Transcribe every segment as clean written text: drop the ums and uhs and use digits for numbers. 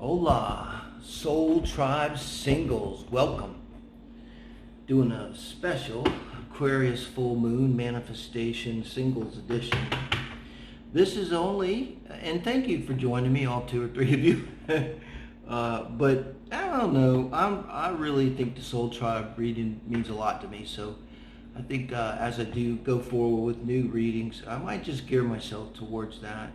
Hola, Soul Tribe singles, welcome. Doing a special Aquarius full moon manifestation singles edition. This is only, and thank you for joining me, all two or three of you. But I don't know, I really think the Soul Tribe reading means a lot to me. So I think as I do go forward with new readings, I might just gear myself towards that,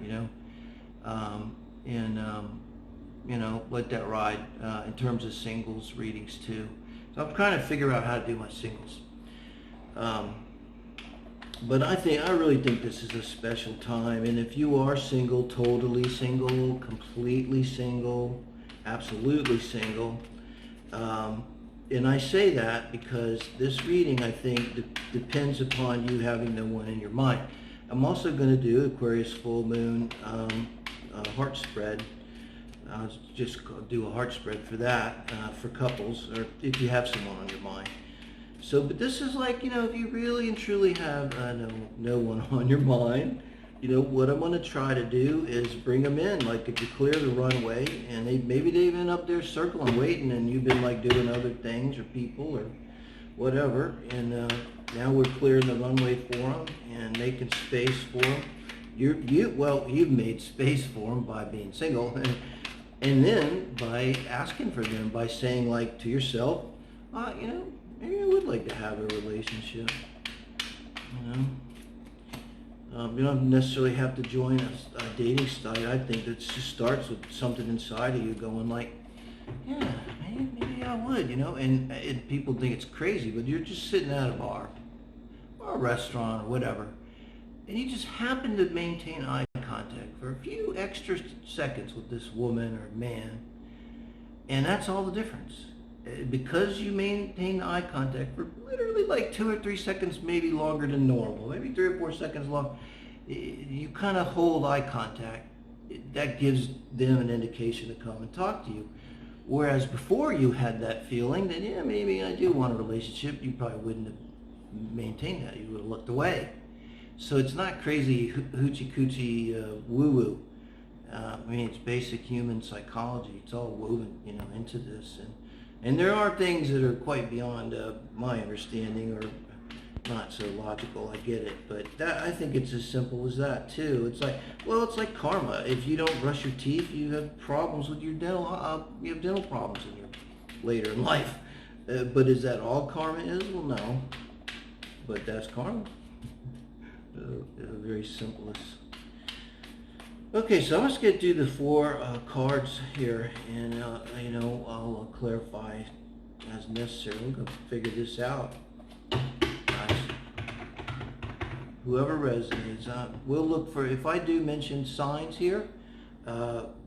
let that ride in terms of singles readings too. So I'm trying to figure out how to do my singles. But I really think this is a special time. And if you are single, totally single, completely single, absolutely single, and I say that because this reading, I think, depends upon you having the one in your mind. I'm also going to do Aquarius full moon heart spread. I'll just do a heart spread for that, for couples, or if you have someone on your mind. So, but this is like, if you really and truly have no one on your mind, what I'm going to try to do is bring them in. Like if you clear the runway and maybe they've been up there circling, waiting, and you've been like doing other things or people or whatever, and now we're clearing the runway for them and making space for them. You've made space for them by being single, and then by asking for them, by saying like to yourself, maybe I would like to have a relationship. You don't necessarily have to join a dating site. I think it just starts with something inside of you going like, yeah, maybe I would, and people think it's crazy, but you're just sitting at a bar or a restaurant or whatever, and you just happen to maintain eye contact for a few extra seconds with this woman or man, and that's all the difference. Because you maintain eye contact for literally like 2 or 3 seconds, maybe longer than normal, maybe 3 or 4 seconds long, you kind of hold eye contact. That gives them an indication to come and talk to you. Whereas before you had that feeling that, yeah, maybe I do want a relationship, you probably wouldn't have maintained that. You would have looked away. So it's not crazy hoochie coochie woo-woo. It's basic human psychology. It's all woven, into this. And there are things that are quite beyond my understanding or not so logical. I get it, but I think it's as simple as that too. It's like karma. If you don't brush your teeth, you have problems with your dental. You have dental problems in your later in life. But is that all karma is? Well, no. But that's karma. Very simplest. Okay, so let's get to the 4 cards here, and I'll clarify as necessary. We're going to figure this out, guys. Whoever resonates, we'll look for. If I do mention signs here,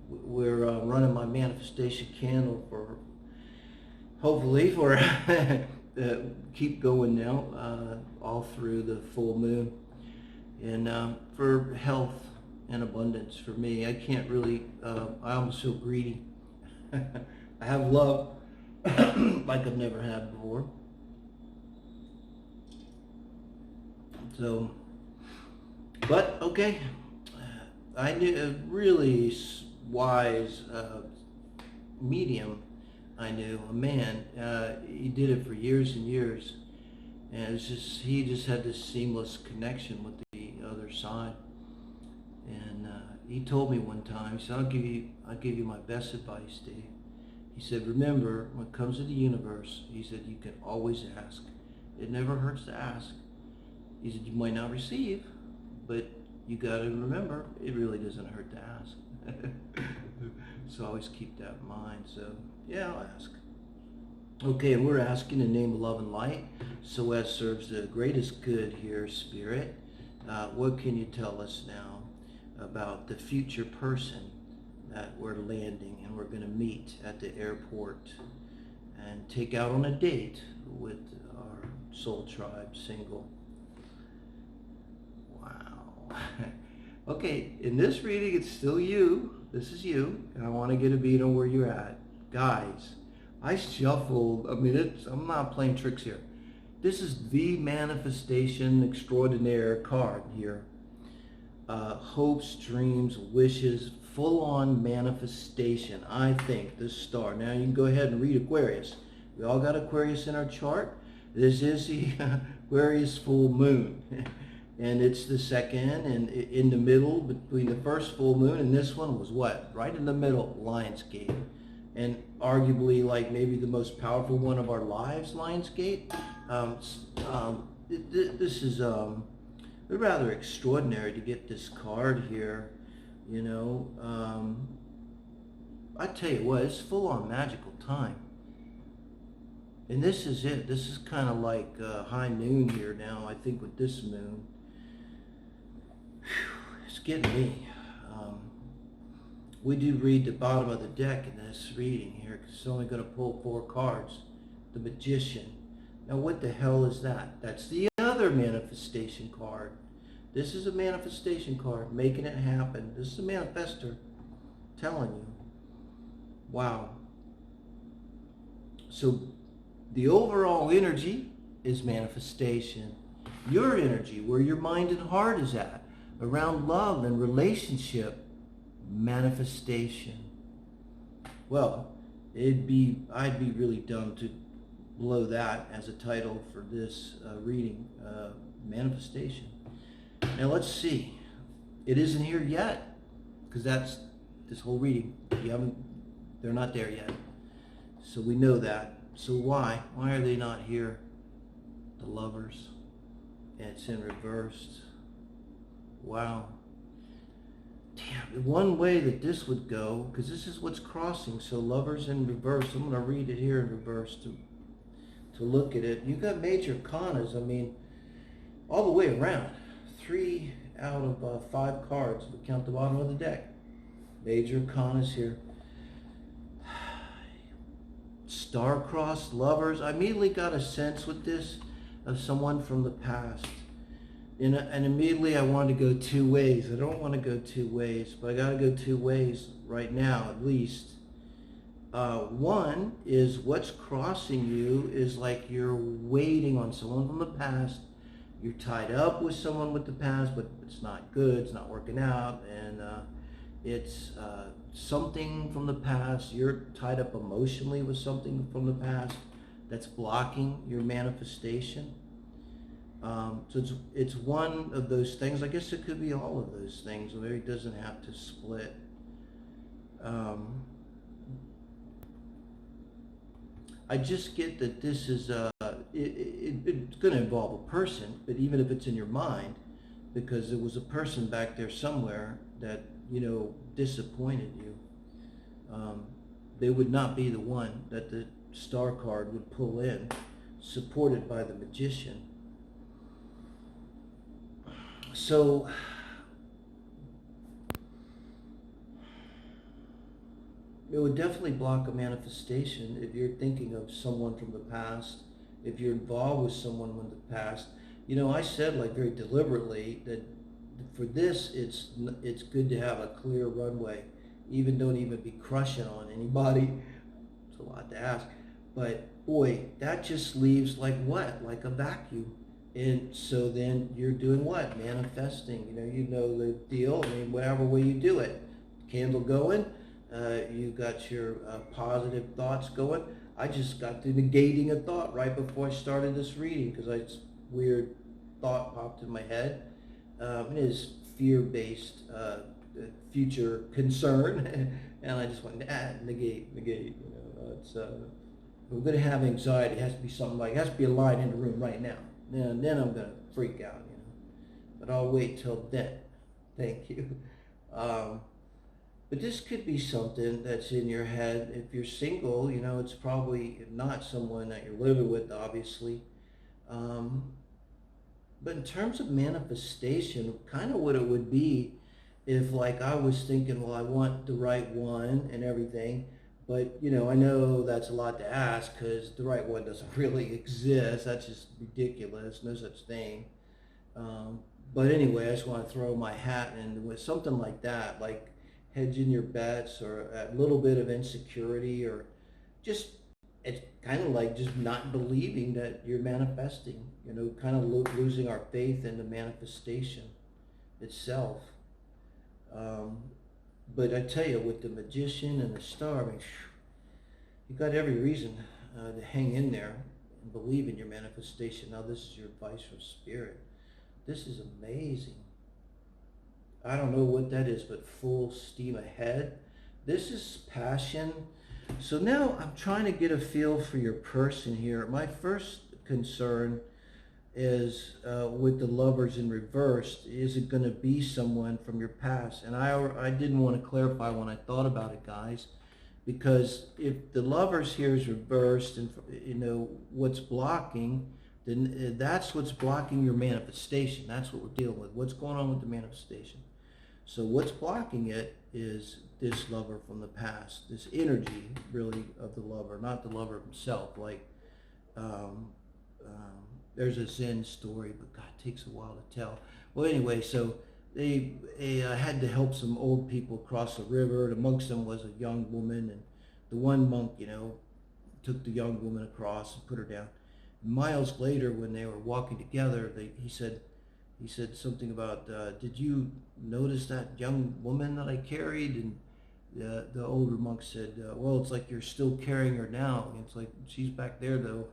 we're running my manifestation candle for hopefully for keep going now all through the full moon, and for health and abundance for me. I can't really, I almost feel greedy. I have love like I've never had before. So, but okay, I knew a really wise medium. I knew a man, he did it for years and years, and he just had this seamless connection with the other side. And he told me one time, he said, I'll give you my best advice, Dave. He said, remember, when it comes to the universe, he said, you can always ask. It never hurts to ask. He said, you might not receive, but you got to remember, it really doesn't hurt to ask. So always keep that in mind. So, yeah, I'll ask. Okay, and we're asking in the name of love and light, so as serves the greatest good here, Spirit. What can you tell us now about the future person that we're landing and we're going to meet at the airport and take out on a date with our Soul Tribe single? Wow. Okay, in this reading, it's still you. This is you, and I want to get a beat on where you're at. Guys, I shuffled, I'm not playing tricks here. This is the manifestation extraordinaire card here. Hopes, dreams, wishes, full-on manifestation, I think, this star. Now you can go ahead and read Aquarius. We all got Aquarius in our chart. This is the Aquarius full moon. And it's the second, and in the middle, between the first full moon and this one was what? Right in the middle, Lionsgate. And arguably, like, maybe the most powerful one of our lives, Lionsgate. This is rather extraordinary to get this card here, you know. I tell you what, it's full on magical time. And this is it. This is kind of like high noon here now, I think, with this moon. Whew, it's getting me. We do read the bottom of the deck in this reading here, because it's only going to pull 4 cards. The Magician. Now what the hell is that? That's the other manifestation card. This is a manifestation card, making it happen. This is a manifester, telling you. Wow. So the overall energy is manifestation. Your energy, where your mind and heart is at, around love and relationship, manifestation. Well, I'd be really dumb to blow that as a title for this reading, manifestation. Now let's see. It isn't here yet, because that's this whole reading. They're not there yet. So we know that. So why? Why are they not here? The Lovers. And it's in reversed. Wow. Damn, one way that this would go, because this is what's crossing, so Lovers in reverse. I'm going to read it here in reverse to look at it. You've got major arcanas, I mean, all the way around. 3 out of 5 cards, if we count the bottom of the deck. Major arcanas here. Star-crossed Lovers. I immediately got a sense with this of someone from the past. And immediately I wanted to go 2 ways. I don't want to go 2 ways, but I got to go 2 ways right now at least. One is what's crossing you is like you're waiting on someone from the past. You're tied up with someone with the past, but it's not good, it's not working out, and it's something from the past. You're tied up emotionally with something from the past that's blocking your manifestation. So it's one of those things. I guess it could be all of those things. Maybe it doesn't have to split. I just get that this is it's going to involve a person, but even if it's in your mind, because there was a person back there somewhere that, you know, disappointed you, they would not be the one that the star card would pull in, supported by the Magician. So it would definitely block a manifestation if you're thinking of someone from the past, if you're involved with someone from the past. You know, I said, like, very deliberately that for this, it's good to have a clear runway. Don't even be crushing on anybody. It's a lot to ask. But boy, that just leaves like what? Like a vacuum. And so then you're doing what? Manifesting. You know the deal. I mean, whatever way you do it. Candle going. You got your positive thoughts going. I just got to negating a thought right before I started this reading, because this weird thought popped in my head. It is fear-based future concern, and I just went, negate. It's if we're going to have anxiety, it has to be something like, it has to be a line in the room right now. And then I'm going to freak out, But I'll wait till then. Thank you. But this could be something that's in your head. If you're single, it's probably not someone that you're living with, obviously. But in terms of manifestation, kind of what it would be if, like, I was thinking, well, I want the right one and everything. But, I know that's a lot to ask, because the right one doesn't really exist. That's just ridiculous. No such thing. But anyway, I just want to throw my hat in with something like that, like hedging your bets, or a little bit of insecurity, or just, it's kind of like just not believing that you're manifesting, kind of losing our faith in the manifestation itself. But I tell you, with the Magician and the Star, I mean, you got every reason to hang in there and believe in your manifestation. Now, this is your advice from Spirit. This is amazing. I don't know what that is, but full steam ahead. This is passion. So now I'm trying to get a feel for your person here. My first concern is with the Lovers in reverse. Is it going to be someone from your past? And I didn't want to clarify when I thought about it, guys, because if the Lovers here is reversed and you know what's blocking, then that's what's blocking your manifestation. That's what we're dealing with. What's going on with the manifestation? So what's blocking it is this lover from the past, this energy really of the lover, not the lover himself. Like there's a Zen story, but God, it takes a while to tell. Well, anyway, so they had to help some old people cross a river, and amongst them was a young woman, and the one monk, you know, took the young woman across and put her down. Miles later, when they were walking together, he said something about, did you notice that young woman that I carried? And the older monk said, well, it's like you're still carrying her now. And it's like, she's back there though.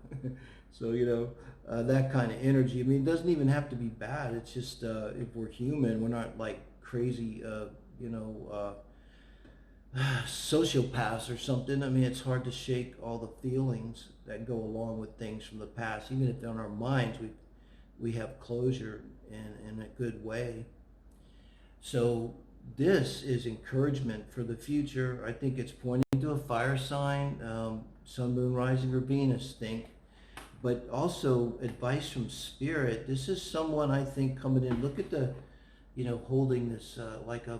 So, you know, that kind of energy. I mean, it doesn't even have to be bad. It's just, if we're human, we're not like crazy, you know, sociopaths or something. I mean, it's hard to shake all the feelings that go along with things from the past. Even if in our minds we have closure in a good way. So this is encouragement for the future. I think it's pointing to a fire sign, sun, moon, rising, or Venus, think. But also advice from Spirit. This is someone I think coming in. Look at the, you know, holding this like a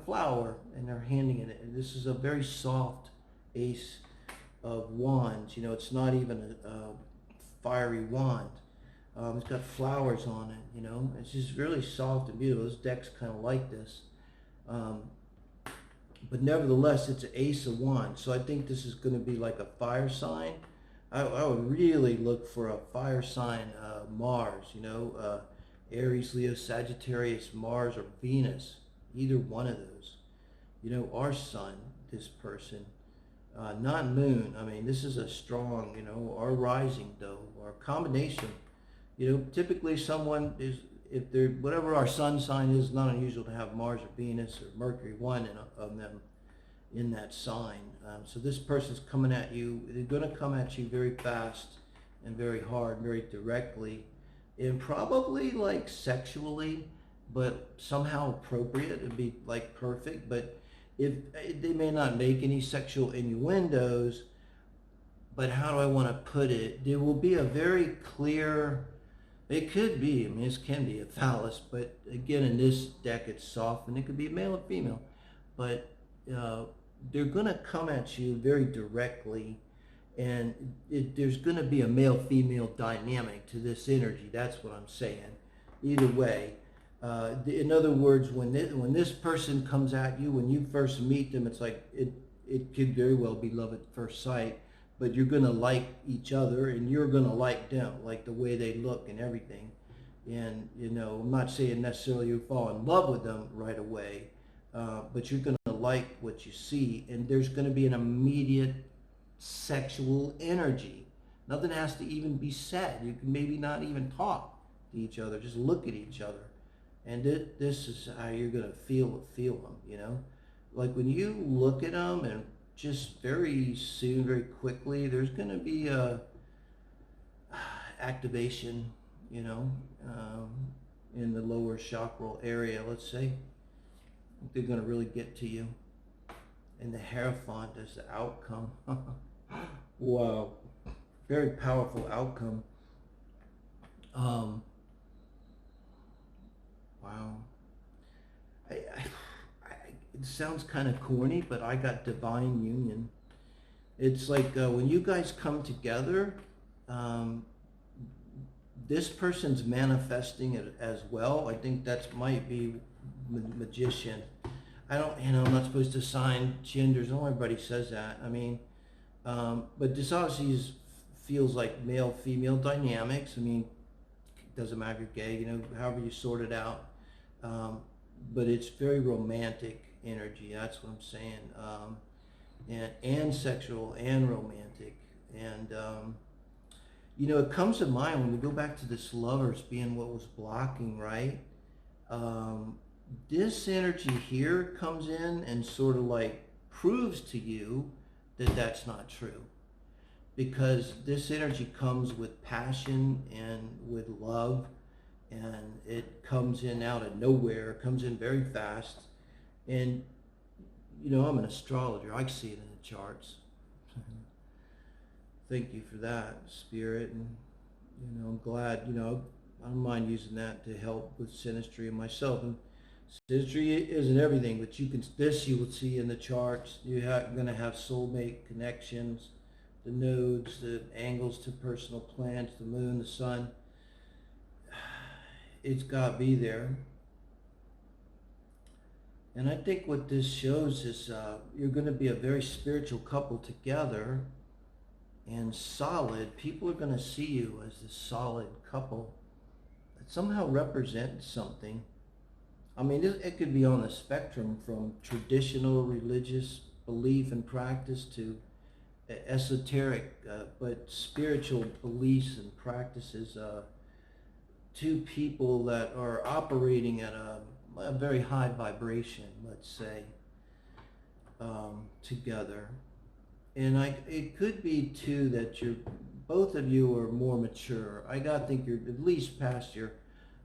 flower, and they're handing it. And this is a very soft Ace of Wands. You know, it's not even a fiery wand. It's got flowers on it, you know. It's just really soft and beautiful. This deck's kind of like this. But nevertheless, it's an Ace of Wands. So I think this is going to be like a fire sign. I would really look for a fire sign, Mars, you know, Aries, Leo, Sagittarius, Mars, or Venus. Either one of those. You know, our sun, this person. Not moon. I mean, this is a strong, you know, or rising, though, or a combination. You know, typically someone is, if they're, whatever our sun sign is, not unusual to have Mars or Venus or Mercury, one of them in that sign. So this person's coming at you. They're going to come at you very fast and very hard, very directly, and probably like sexually, but somehow appropriate. It'd be like perfect. But if they may not make any sexual innuendos, but how do I want to put it? There will be a very clear. It could be, I mean, this can be a phallus, but again, in this deck, it's soft, and it could be male or female. But they're going to come at you very directly, and there's going to be a male-female dynamic to this energy. That's what I'm saying. Either way, in other words, when this person comes at you, when you first meet them, it's like it could very well be love at first sight. But you're going to like each other, and you're going to like them, like the way they look and everything. And, you know, I'm not saying necessarily you fall in love with them right away, but you're going to like what you see, and there's going to be an immediate sexual energy. Nothing has to even be said. You can maybe not even talk to each other, just look at each other. And this is how you're going to feel them, you know? Like when you look at them and just very soon, very quickly, there's going to be a activation, you know, in the lower chakral area, let's say. They're going to really get to you. And the Hierophant is the outcome. Wow. Very powerful outcome. Wow. It sounds kind of corny, but I got divine union. It's like when you guys come together, this person's manifesting it as well. I think that might be Magician. I'm not supposed to assign genders. Not everybody says that. I mean, but this obviously feels like male-female dynamics. I mean, it doesn't matter if you're gay, you know, however you sort it out. But it's very romantic. energy. That's what I'm saying. And sexual and romantic. And, you know, it comes to mind when we go back to this lovers being what was blocking, right? This energy here comes in and sort of like proves to you that that's not true. Because this energy comes with passion and with love, and it comes in out of nowhere, comes in very fast. And, you know, I'm an astrologer. I see it in the charts. Thank you for that, Spirit. And, you know, I'm glad, you know, I don't mind using that to help with Synastry and myself. And Synastry isn't everything, but you will see in the charts. You're going to have soulmate connections, the nodes, the angles to personal planets, the moon, the sun. It's got to be there. And I think what this shows is you're going to be a very spiritual couple together and solid. People are going to see you as this solid couple that somehow represents something. I mean, it could be on the spectrum from traditional religious belief and practice to esoteric but spiritual beliefs and practices. Two people that are operating at a very high vibration, let's say, together. And it could be too that both of you are more mature. I gotta think you're at least past your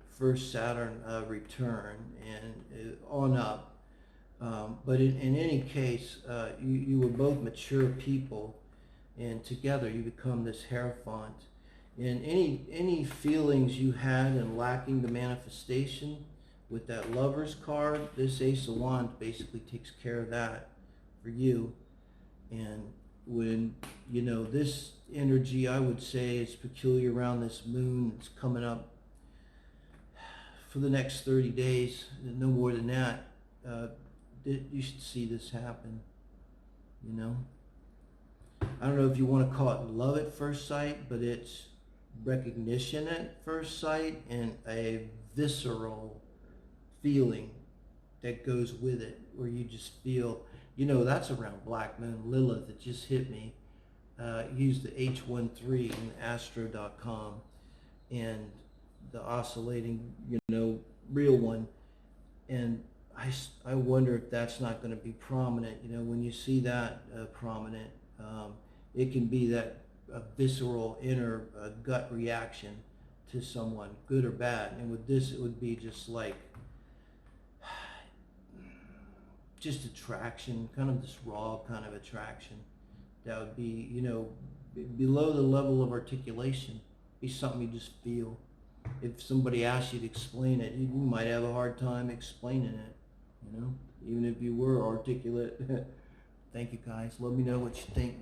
first Saturn return and on up. But in any case, you were both mature people, and together you become this Hierophant. And any feelings you had and lacking the manifestation with that Lover's card, this Ace of Wands basically takes care of that for you. And when, you know, this energy, I would say, is peculiar around this moon that's coming up for the next 30 days, no more than that, you should see this happen, you know. I don't know if you want to call it love at first sight, but it's recognition at first sight and a visceral feeling that goes with it, where you just feel, you know, that's around Black Moon Lilith. It just hit me. Use the H13 in astro.com and the oscillating, you know, real one. And I wonder if that's not going to be prominent. You know, when you see that prominent, it can be that visceral inner gut reaction to someone, good or bad. And with this, it would be just like, just attraction, kind of this raw kind of attraction. That would be, you know, below the level of articulation. Be something you just feel. If somebody asked you to explain it, you might have a hard time explaining it, you know, even if you were articulate. Thank you guys. Let me know what you think.